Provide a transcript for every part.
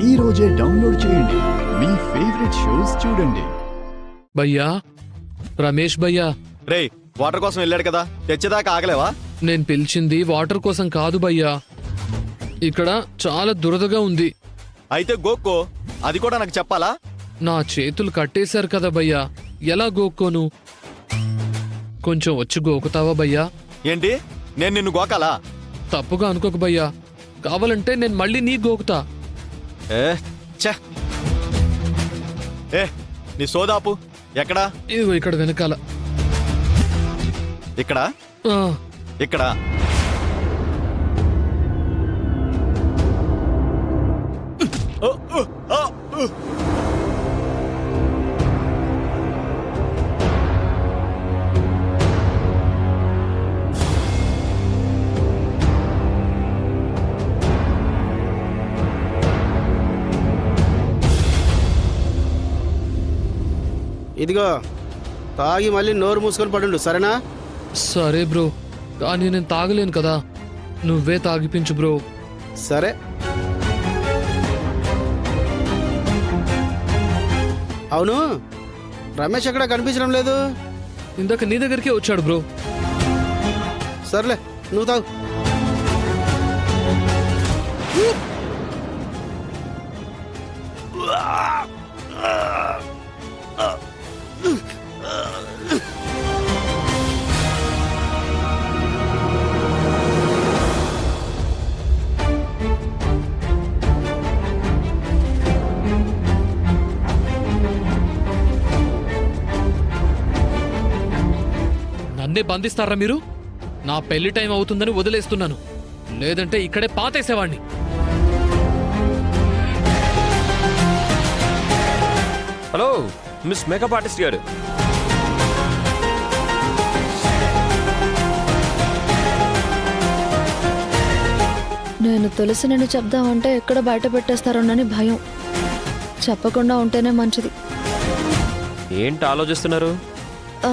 ఈ రోజే డౌన్లోడ్ చేయండి. మీ ఫేవరెట్ షోస్ చూడండి. భయ్యా, రమేష్ భయ్యా, రే వాటర్ కోసం వెళ్ళాడు కదా, తెచ్చేదాకా ఆగలేవా? నేను పిలిచింది వాటర్ కోసం కాదు భయ్యా. ఇక్కడ చాలా దురదగా ఉంది. అయితే గోక్కో, అది కూడా నాకు చెప్పాలా? నా చేతులు కట్టేశారు కదా భయ్యా, ఎలా గోక్కోను? కొంచెం వచ్చి గోకుతావా భయ్యా? ఏంటి, నేను నిన్ను గోకాలా? తప్పుగా అనుకోక భయ్యా, కావాలంటే నేను మళ్ళీ నీ గోకుతా. ఏ ఛ! ఏ నీ సోదాపు ఎక్కడా? ఇదిగో ఇక్కడ వెనకాల. ఇక్కడ ఆ, ఇక్కడ ఇదిగో తాగి మళ్ళీ నోరు మూసుకొని పడుండు, సరేనా? సరే బ్రో, కానీ నేను తాగలేను కదా, నువ్వే తాగిపించు బ్రో. సరే. అవును, రమేష్ ఎక్కడ కనిపించడం లేదు. ఇందాక నీ దగ్గరికే వచ్చాడు బ్రో. సర్లే, నువ్వు తాగు. నన్నే బంధిస్తారా మీరు? నా పెళ్లి టైం అవుతుందని వదిలేస్తున్నాను, లేదంటే ఇక్కడే పాతేసేవాణ్ణి. హలో మిస్ మేకప్ ఆర్టిస్ట్ గారు. నేను తులసిని చెప్దామంటే ఎక్కడ బయట పెట్టేస్తారోనని భయం. చెప్పకుండా ఉంటేనే మంచిది. ఏంటి ఆలోచిస్తున్నారు? ఆ,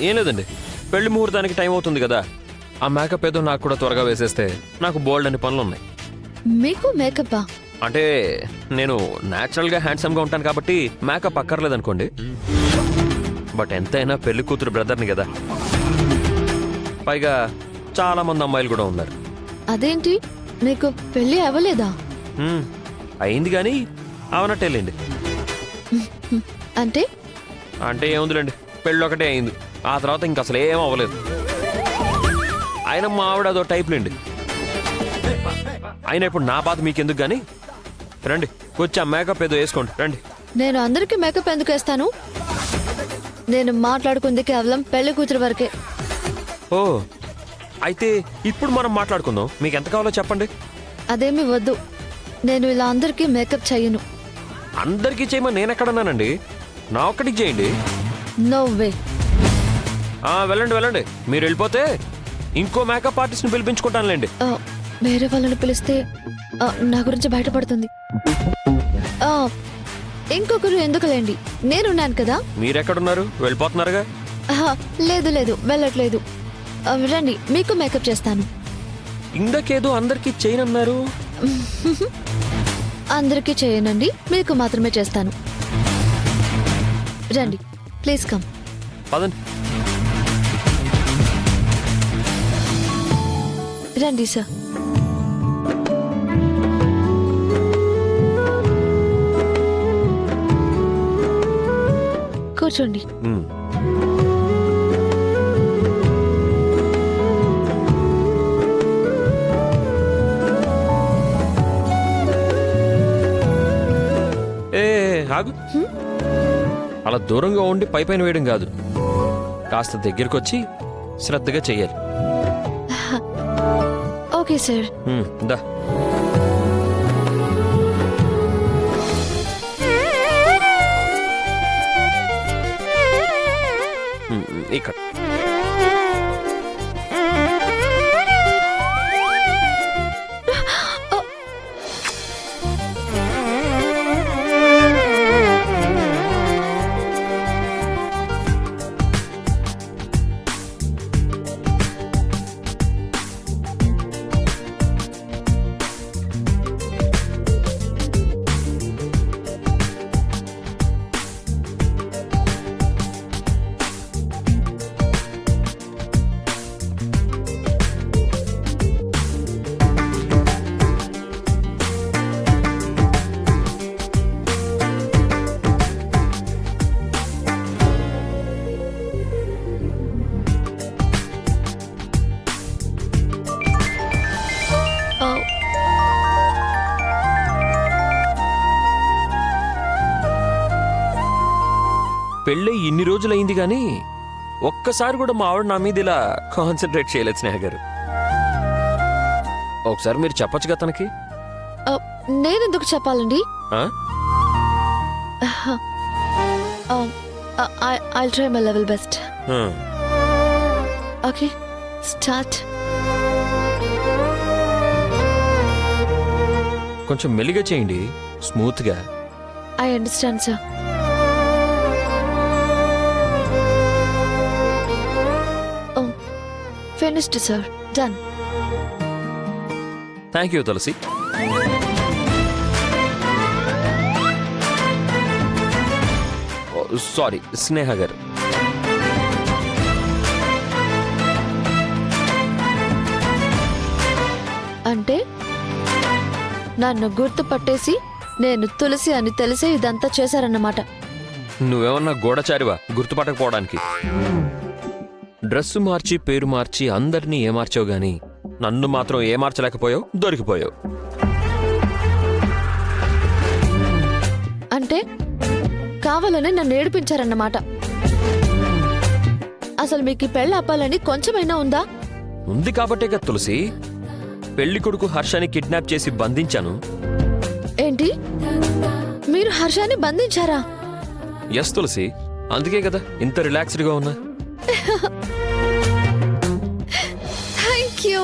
ఏం లేదండి, పెళ్లి ముహూర్తానికి టైం అవుతుంది కదా, ఆ మేకప్ ఏదో నాకు కూడా త్వరగా వేసేస్తే నాకు బోల్డ్ అని పనులు ఉన్నాయి. మీకు మేకప్పా? అంటే నేను న్యాచురల్గా హ్యాండ్సమ్గా ఉంటాను కాబట్టి మేకప్ అక్కర్లేదనుకోండి. బట్ ఎంతైనా పెళ్లి కూతురు బ్రదర్ని కదా, పైగా చాలా మంది అమ్మాయిలు కూడా ఉన్నారు. అదేంటి, నీకు పెళ్లి అవ్వలేదా? అయింది కానీ అవనట్టేలేండి. అంటే అంటే ఏముందిలేండి, పెళ్ళి ఒకటే అయింది, ఆ తర్వాత ఇంక అసలు ఏం అవ్వలేదు. ఆయన మా ఆవిడ అదో టైప్లేండి. అయినా ఇప్పుడు నా బాధ మీకెందుకు కానీ, రండి వచ్చి ఆ మేకప్ ఏదో వేసుకోండి రండి. నేను అందరికీ మేకప్ ఎందుకు వేస్తాను? నేను మాట్లాడుకుంది కేవలం పెళ్లి కూతురు వరకే. ఓ అయితే ఇప్పుడు మనం మాట్లాడుకుందాం, మీకు ఎంత కావాలో చెప్పండి. అదేమీ వద్దు, నేను ఇలా అందరికీ మేకప్ చెయ్యను. అందరికీ చేయమని నేను ఎక్కడన్నానండి, నా ఒక్కడికి చేయండి. No way. వెళ్ళండి వెళ్ళండి, మీరు వెళ్ళిపోతే ఇంకో మేకప్ ఆర్టిస్ట్ని పిలిపించుకుంటానులేండి. వేరే వాళ్ళని పిలిస్తే నా గురించి బయటపడుతుంది. ఇంకొకరు ఎందుకులేండి, నేనున్నాను కదా. మీరెక్కడున్నారు? వెళ్ళిపోతున్నారుగా. లేదు లేదు, వెళ్ళట్లేదు. రండి, మీకు మేకప్ చేస్తాను. ఇందాకేదో అందరికీ చేయనన్నారు. అందరికీ చేయనండి, మీకు మాత్రమే చేస్తాను. రండి, ప్లీజ్ కమ్. పదండి. రండి సార్. కూర్చోండి. ఆగు, అలా దూరంగా ఉండి పై పైన వేయడం కాదు, కాస్త దగ్గరికి వచ్చి శ్రద్ధగా చెయ్యాలి. Okay sir. దా. ఇక్కడ ఇన్ని రోజులైంది కానీ ఒక్కసారి కూడా మా ఆవిడ నా మీద ఇలా కాన్సన్ట్రేట్ చేయలేదు స్నేహ గారు. ఒకసారి మీరు చెప్పొచ్చుగా తనకి. నేనెందుకు చెప్పాలండి? ఆ? I'll try my level best. ఆ. Okay, start. కొంచెం మెల్లిగా చేయండి, స్మూత్గా. I understand, sir. Oh, finished, sir. Done. Thank you Tulasi. Sorry Sneha garu. అంటే నన్ను గుర్తుపట్టేసి నేను తులసి అని తెలిసే ఇదంతా చేశారన్నమాట. నువ్వేమన్నా గూఢచారివా గుర్తుపట్టకపోవడానికి? డ్రెస్సు మార్చి పేరు మార్చి అందరినీ ఏమార్చావు గాని నన్ను మాత్రం ఏమార్చలేకపోయావు, దొరికిపోయావు. అంటే కావాలని నన్ను ఏడిపించారన్నమాట. అసలు మీకు ఈ పెళ్ళి ఆపాలని కొంచెమైనా ఉందా? ఉంది కాబట్టే కదా తులసి పెళ్లి కొడుకు హర్షని కిడ్నాప్ చేసి బంధించాను. ఏంటి, మీరు హర్షాన్ని బంధించారా? ఎస్ తులసి, అందుకే కదా ఇంత రిలాక్స్డ్గా ఉన్నా. Thank you.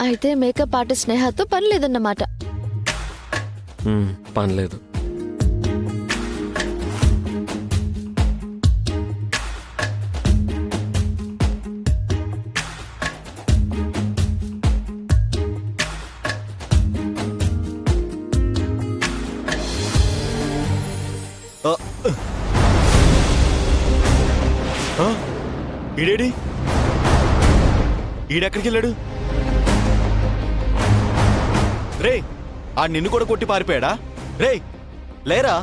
అయితే మేకప్ ఆర్టిస్ట్ స్నేహతో పని లేదన్నమాట. పనిలేదు. ఈడేడి ఈడెక్కడికి వెళ్ళాడు? రే, ఆ నిన్ను కూడా కొట్టి పారిపోయాడా? రే లేరా,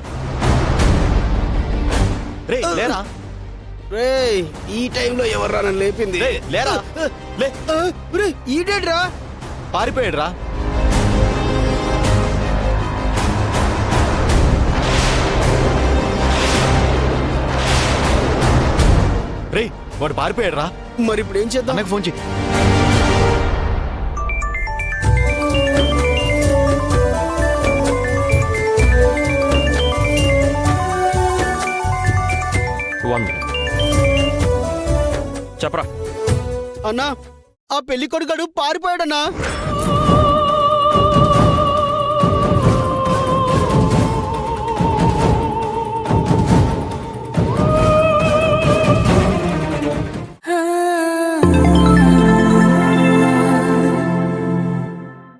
రే లేరా, రేయ్ ఈ టైంలో ఎవర్రా నన్ను లేపింది? రే లేరా, లే, ఈడేడ్రా? పారిపోయాడురా. రే వాడు పారిపోయాడురా. మరి ఇప్పుడు ఏం చేద్దాం? నాకు ఫోన్ చెయ్యి. చెప్పరా. అన్నా, ఆ పెళ్లి కొడుకడు పారిపోయాడన్నా.